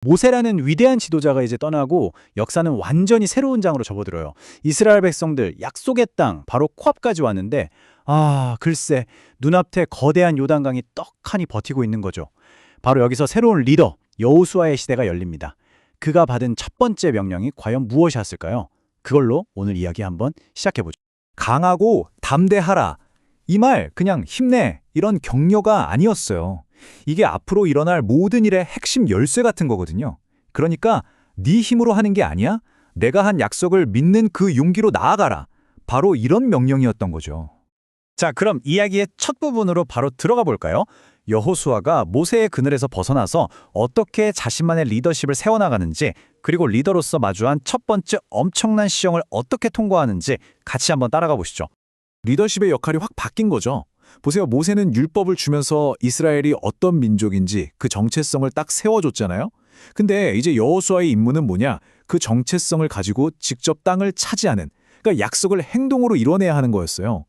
모세라는 위대한 지도자가 이제 떠나고 역사는 완전히 새로운 장으로 접어들어요. 이스라엘 백성들 약속의 땅 바로 코앞까지 왔는데 글쎄 눈앞에 거대한 요단강이 떡하니 버티고 있는 거죠. 바로 여기서 새로운 리더 여호수아의 시대가 열립니다. 그가 받은 첫 번째 명령이 과연 무엇이었을까요? 그걸로 오늘 이야기 한번 시작해보죠. 강하고 담대하라. 이 말 그냥 힘내 이런 격려가 아니었어요. 이게 앞으로 일어날 모든 일의 핵심 열쇠 같은 거거든요. 그러니까 네 힘으로 하는 게 아니야. 내가 한 약속을 믿는 그 용기로 나아가라. 바로 이런 명령이었던 거죠. 자, 그럼 이야기의 첫 부분으로 바로 들어가 볼까요? 여호수아가 모세의 그늘에서 벗어나서 어떻게 자신만의 리더십을 세워나가는지, 그리고 리더로서 마주한 첫 번째 엄청난 시험을 어떻게 통과하는지 같이 한번 따라가 보시죠. 리더십의 역할이 확 바뀐 거죠. 보세요. 모세는 율법을 주면서 이스라엘이 어떤 민족인지 그 정체성을 딱 세워줬잖아요. 근데 이제 여호수아의 임무는 뭐냐? 그 정체성을 가지고 직접 땅을 차지하는, 그러니까 약속을 행동으로 이뤄내야 하는 거였어요.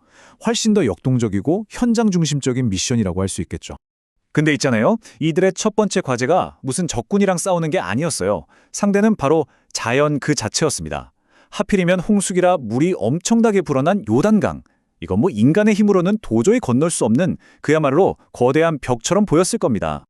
훨씬 더 역동적이고 현장 중심적인 미션이라고 할 수 있겠죠. 근데 있잖아요. 이들의 첫 번째 과제가 무슨 적군이랑 싸우는 게 아니었어요. 상대는 바로 자연 그 자체였습니다. 하필이면 홍수기라 물이 엄청나게 불어난 요단강. 이건 뭐 인간의 힘으로는 도저히 건널 수 없는 그야말로 거대한 벽처럼 보였을 겁니다.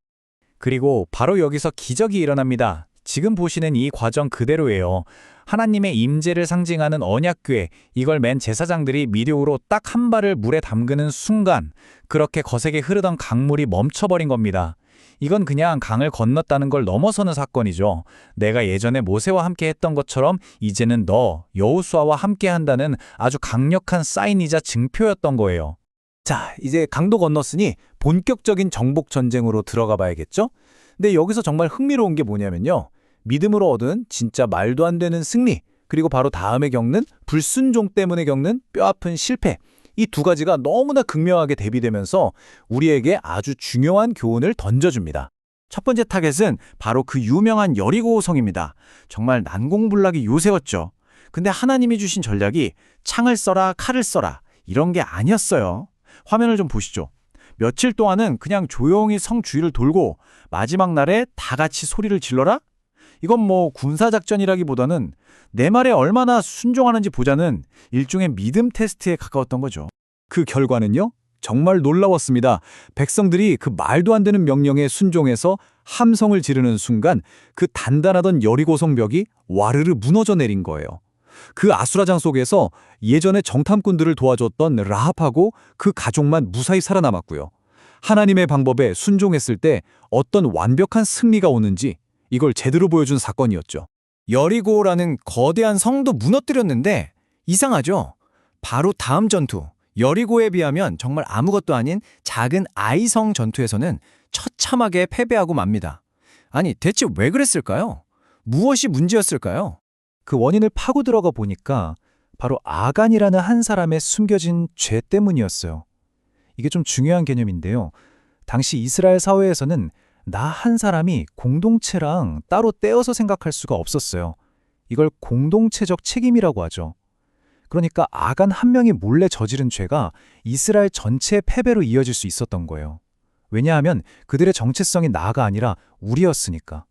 그리고 바로 여기서 기적이 일어납니다. 지금 보시는 이 과정 그대로예요. 하나님의 임재를 상징하는 언약궤, 이걸 맨 제사장들이 미륵으로 딱 한 발을 물에 담그는 순간 그렇게 거세게 흐르던 강물이 멈춰버린 겁니다. 이건 그냥 강을 건넜다는 걸 넘어서는 사건이죠. 내가 예전에 모세와 함께 했던 것처럼 이제는 너, 여호수아와 함께 한다는 아주 강력한 사인이자 증표였던 거예요. 자, 이제 강도 건넜으니 본격적인 정복 전쟁으로 들어가 봐야겠죠? 근데 여기서 정말 흥미로운 게 뭐냐면요. 믿음으로 얻은 진짜 말도 안 되는 승리, 그리고 바로 다음에 겪는 불순종 때문에 겪는 뼈아픈 실패. 이 두 가지가 너무나 극명하게 대비되면서 우리에게 아주 중요한 교훈을 던져줍니다. 첫 번째 타겟은 바로 그 유명한 여리고성입니다. 정말 난공불락이 요새였죠. 근데 하나님이 주신 전략이 창을 써라, 칼을 써라 이런 게 아니었어요. 화면을 좀 보시죠. 며칠 동안은 그냥 조용히 성 주위를 돌고 마지막 날에 다 같이 소리를 질러라? 이건 뭐 군사작전이라기보다는 내 말에 얼마나 순종하는지 보자는 일종의 믿음 테스트에 가까웠던 거죠. 그 결과는요? 정말 놀라웠습니다. 백성들이 그 말도 안 되는 명령에 순종해서 함성을 지르는 순간 그 단단하던 여리고성 벽이 와르르 무너져 내린 거예요. 그 아수라장 속에서 예전에 정탐꾼들을 도와줬던 라합하고 그 가족만 무사히 살아남았고요. 하나님의 방법에 순종했을 때 어떤 완벽한 승리가 오는지 이걸 제대로 보여준 사건이었죠. 여리고라는 거대한 성도 무너뜨렸는데 이상하죠? 바로 다음 전투, 여리고에 비하면 정말 아무것도 아닌 작은 아이성 전투에서는 처참하게 패배하고 맙니다. 아니, 대체 왜 그랬을까요? 무엇이 문제였을까요? 그 원인을 파고 들어가 보니까 바로 아간이라는 한 사람의 숨겨진 죄 때문이었어요. 이게 좀 중요한 개념인데요. 당시 이스라엘 사회에서는 나 한 사람이 공동체랑 따로 떼어서 생각할 수가 없었어요. 이걸 공동체적 책임이라고 하죠. 그러니까 아간 한 명이 몰래 저지른 죄가 이스라엘 전체의 패배로 이어질 수 있었던 거예요. 왜냐하면 그들의 정체성이 나가 아니라 우리였으니까.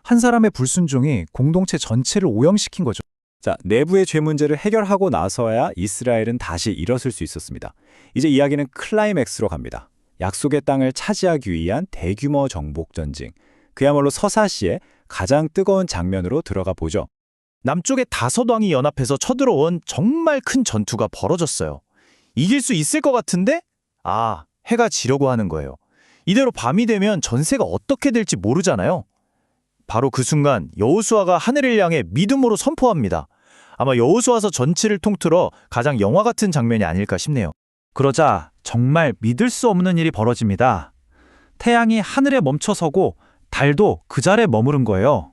한 사람의 불순종이 공동체 전체를 오염시킨 거죠. 자, 내부의 죄 문제를 해결하고 나서야 이스라엘은 다시 일어설 수 있었습니다. 이제 이야기는 클라이맥스로 갑니다. 약속의 땅을 차지하기 위한 대규모 정복 전쟁. 그야말로 서사시의 가장 뜨거운 장면으로 들어가 보죠. 남쪽의 5왕이 연합해서 쳐들어온 정말 큰 전투가 벌어졌어요. 이길 수 있을 것 같은데? 해가 지려고 하는 거예요. 이대로 밤이 되면 전세가 어떻게 될지 모르잖아요. 바로 그 순간 여호수아가 하늘을 향해 믿음으로 선포합니다. 아마 여호수아서 전체를 통틀어 가장 영화 같은 장면이 아닐까 싶네요. 그러자 정말 믿을 수 없는 일이 벌어집니다. 태양이 하늘에 멈춰서고 달도 그 자리에 머무른 거예요.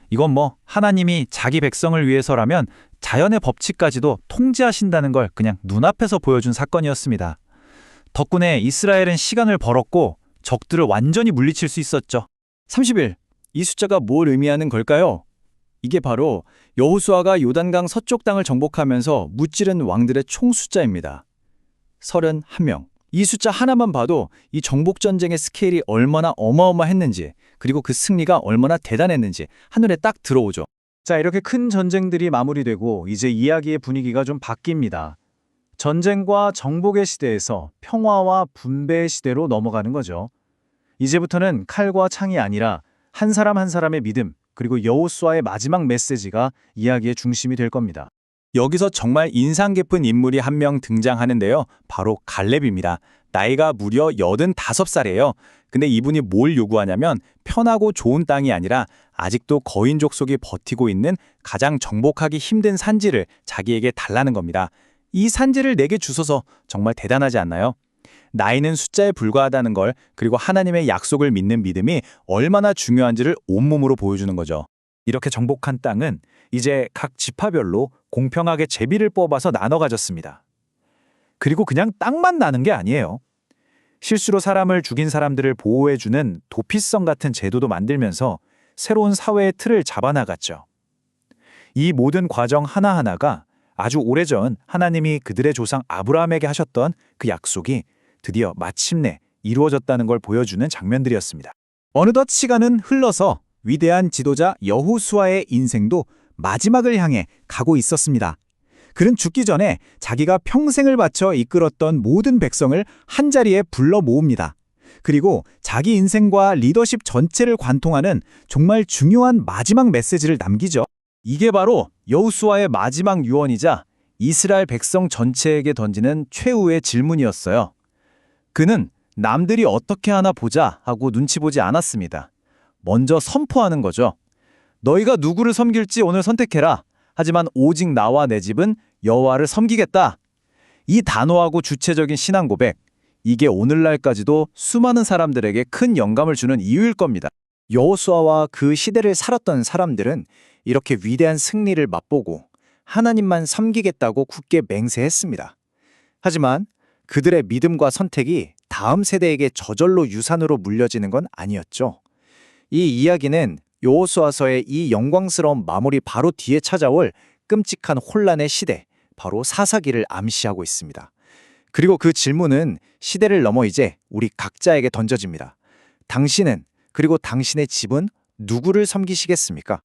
이건 뭐 하나님이 자기 백성을 위해서라면 자연의 법칙까지도 통제하신다는 걸 그냥 눈앞에서 보여준 사건이었습니다. 덕분에 이스라엘은 시간을 벌었고 적들을 완전히 물리칠 수 있었죠. 30일, 이 숫자가 뭘 의미하는 걸까요? 이게 바로 여호수아가 요단강 서쪽 땅을 정복하면서 무찌른 왕들의 총 숫자입니다. 31명. 이 숫자 하나만 봐도 이 정복전쟁의 스케일이 얼마나 어마어마했는지 그리고 그 승리가 얼마나 대단했는지 한눈에 딱 들어오죠. 자, 이렇게 큰 전쟁들이 마무리되고 이제 이야기의 분위기가 좀 바뀝니다. 전쟁과 정복의 시대에서 평화와 분배의 시대로 넘어가는 거죠. 이제부터는 칼과 창이 아니라 한 사람 한 사람의 믿음, 그리고 여호수아의 마지막 메시지가 이야기의 중심이 될 겁니다. 여기서 정말 인상 깊은 인물이 한 명 등장하는데요. 바로 갈렙입니다. 나이가 무려 85살이에요. 근데 이분이 뭘 요구하냐면 편하고 좋은 땅이 아니라 아직도 거인 족속이 버티고 있는 가장 정복하기 힘든 산지를 자기에게 달라는 겁니다. 이 산지를 내게 주소서. 정말 대단하지 않나요? 나이는 숫자에 불과하다는 걸, 그리고 하나님의 약속을 믿는 믿음이 얼마나 중요한지를 온몸으로 보여주는 거죠. 이렇게 정복한 땅은 이제 각 지파별로 공평하게 제비를 뽑아서 나눠 가졌습니다. 그리고 그냥 땅만 나는 게 아니에요. 실수로 사람을 죽인 사람들을 보호해주는 도피성 같은 제도도 만들면서 새로운 사회의 틀을 잡아나갔죠. 이 모든 과정 하나하나가 아주 오래전 하나님이 그들의 조상 아브라함에게 하셨던 그 약속이 드디어 마침내 이루어졌다는 걸 보여주는 장면들이었습니다. 어느덧 시간은 흘러서 위대한 지도자 여호수아의 인생도 마지막을 향해 가고 있었습니다. 그는 죽기 전에 자기가 평생을 바쳐 이끌었던 모든 백성을 한자리에 불러 모읍니다. 그리고 자기 인생과 리더십 전체를 관통하는 정말 중요한 마지막 메시지를 남기죠. 이게 바로 여호수아의 마지막 유언이자 이스라엘 백성 전체에게 던지는 최후의 질문이었어요. 그는 남들이 어떻게 하나 보자 하고 눈치 보지 않았습니다. 먼저 선포하는 거죠. 너희가 누구를 섬길지 오늘 선택해라. 하지만 오직 나와 내 집은 여호와를 섬기겠다. 이 단호하고 주체적인 신앙 고백, 이게 오늘날까지도 수많은 사람들에게 큰 영감을 주는 이유일 겁니다. 여호수아와 그 시대를 살았던 사람들은 이렇게 위대한 승리를 맛보고 하나님만 섬기겠다고 굳게 맹세했습니다. 하지만 그들의 믿음과 선택이 다음 세대에게 저절로 유산으로 물려지는 건 아니었죠. 이 이야기는 여호수아서의 이 영광스러운 마무리 바로 뒤에 찾아올 끔찍한 혼란의 시대, 바로 사사기를 암시하고 있습니다. 그리고 그 질문은 시대를 넘어 이제 우리 각자에게 던져집니다. 당신은, 그리고 당신의 집은 누구를 섬기시겠습니까?